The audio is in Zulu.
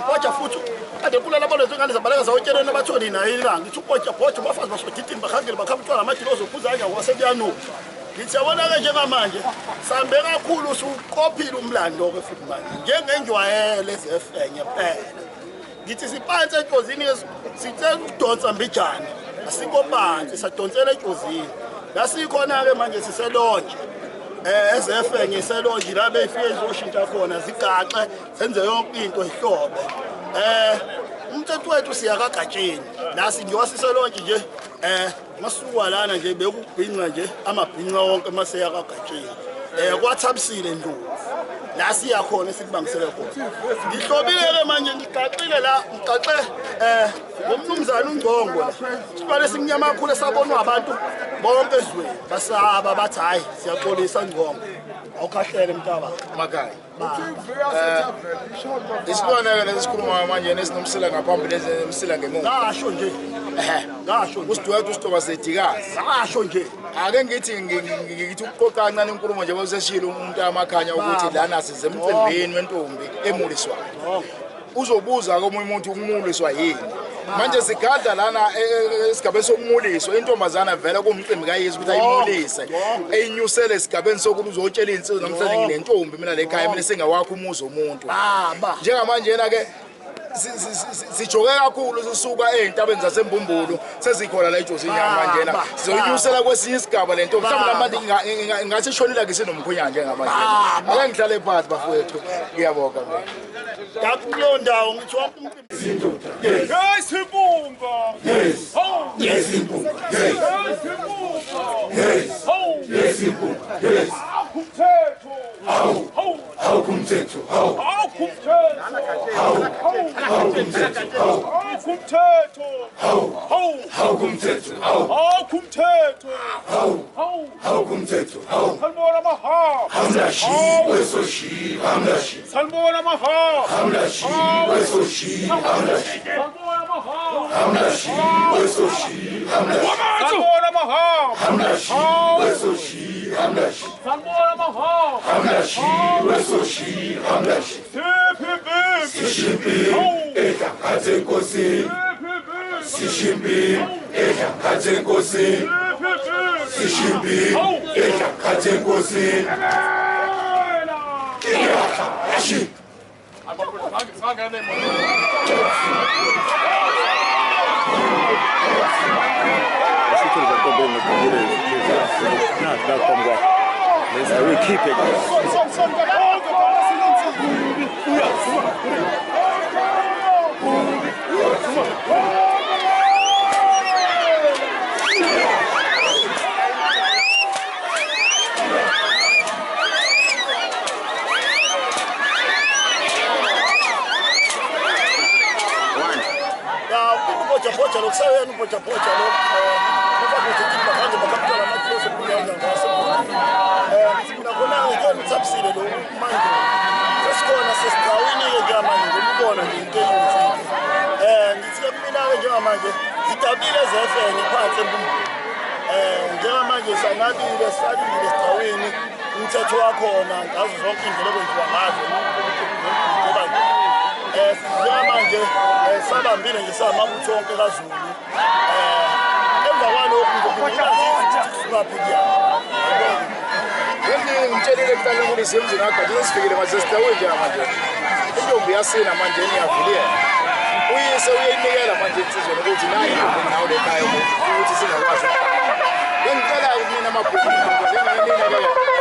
Pocha futhi kade kula labo lezingane zabaleka zawutshela nabathoni nayo ilanga ngithi upocha bafazi basodidini bakhangela bakhamthwala amajilo ozophuza anya kwasekuyanu ngithi yabona ke njengamanje sambe kakhulu usuqophile umlando ke futhi manje njengenjwayele ezefenye phela ngithi siphansi eJozini sithe ukudonsa mbijana asikho phansi sadonsela eJozini lasikhona ke manje siselonje ezefenye selonje la befike izoshintsha khona zigaxe senze yonke into ehlobo umthetho wethu siyakagatsheni nasi nje wasiselonje nje masuka lana nje bekubhinqa nje amabhinqa wonke maseya kagatsheni kwathabisile ndlovu la siyakhona sikubangisele khona ngihlobile ke manje ngigaqile la ngigaxe ngomnumzana uNgcongo la sibale simnyama kakhulu esabonwa abantu bonke ezweni basaba bathi hayi siyaxolisa Ngcongo awukhahlele mntaba makhaya isibona ke lesikhuluma manje nesinomsila ngaphambili lesemsila ngemuva ngasho nje ngasho usidwethu usitoba sedikazi ngasho nje ake ngithi ukuqoqa kancane inkulumo nje boseshilo umuntu amakhanya ukuthi lana size emcimbini wentombi emuliswayo uzobuza komunye umuntu ukumuliswa yini manje sigadla lana esigabeni sokumuliswa intombazana vela kumcimbi kayezi ukuthi ayimulise eyinyusele esigabeni sokuthi uzotshela insizwe namhlanje nginentombi mina lekhaya mina sengawakho umuzi omuntu njengamanje yena ke sijoke kakhulu sisuka ezintabeni zaseMbumbulu sezikhona la eJozini manje yena sizoyinyusela kwesinye isigaba lento mhlawumbe namanje ngathi ishonile ngisinomkhonyana njengamanje ake ngihlale phansi bafowethu ngiyabonga mina Dakulo ndawo ngithi wonke umuntu yes ibumba yes ho yes ibumba yes ho yes ibumba yes kumthetho how kumthetho how kumthetho how kumthetho how kumthetho how kumthetho salmona maha hamlashi wesoshi hamlashi salmona maha hamlashi wesoshi hamlashi salmona maha hamlashi wesoshi hamlashi salmona maha hamlashi wesoshi hamlashi salmona maha hamlashi wesoshi hamlashi sishimbi ekakhathe nkosi sishimbi ekakhathe nkosi sishimbi ekakhathe nkosi ashi we keep it. Pocha lo sabe no pocha lo no va a bajando para captar la máquina se pone en la sibina kona ngeke mtsapsile lo manje sesikona sesitrawini ngenyamanje ngokubona into eyinhle ngithe mina ke njengamanje zitabile zefenye phansi embumbulu njengamanje sanabile sadile sitrawini umthetho wakhona ngazo zonke indlela okwenziwa ngazo ngoba njengamanje sabambile nje samabutho onke kaZulu emva kwalokho ngokubona ukuthi singaphi kuya ngimtshelile kuqala ukuthi emzini wakhe nje sifikile manje sitawuye manje intombi yasina manje niyavuliya uyise uyinikela manje insizweni ukuthi nayi nawo lekhaya ukuthi singakwazi ngicela mina amabhuku njengenina ke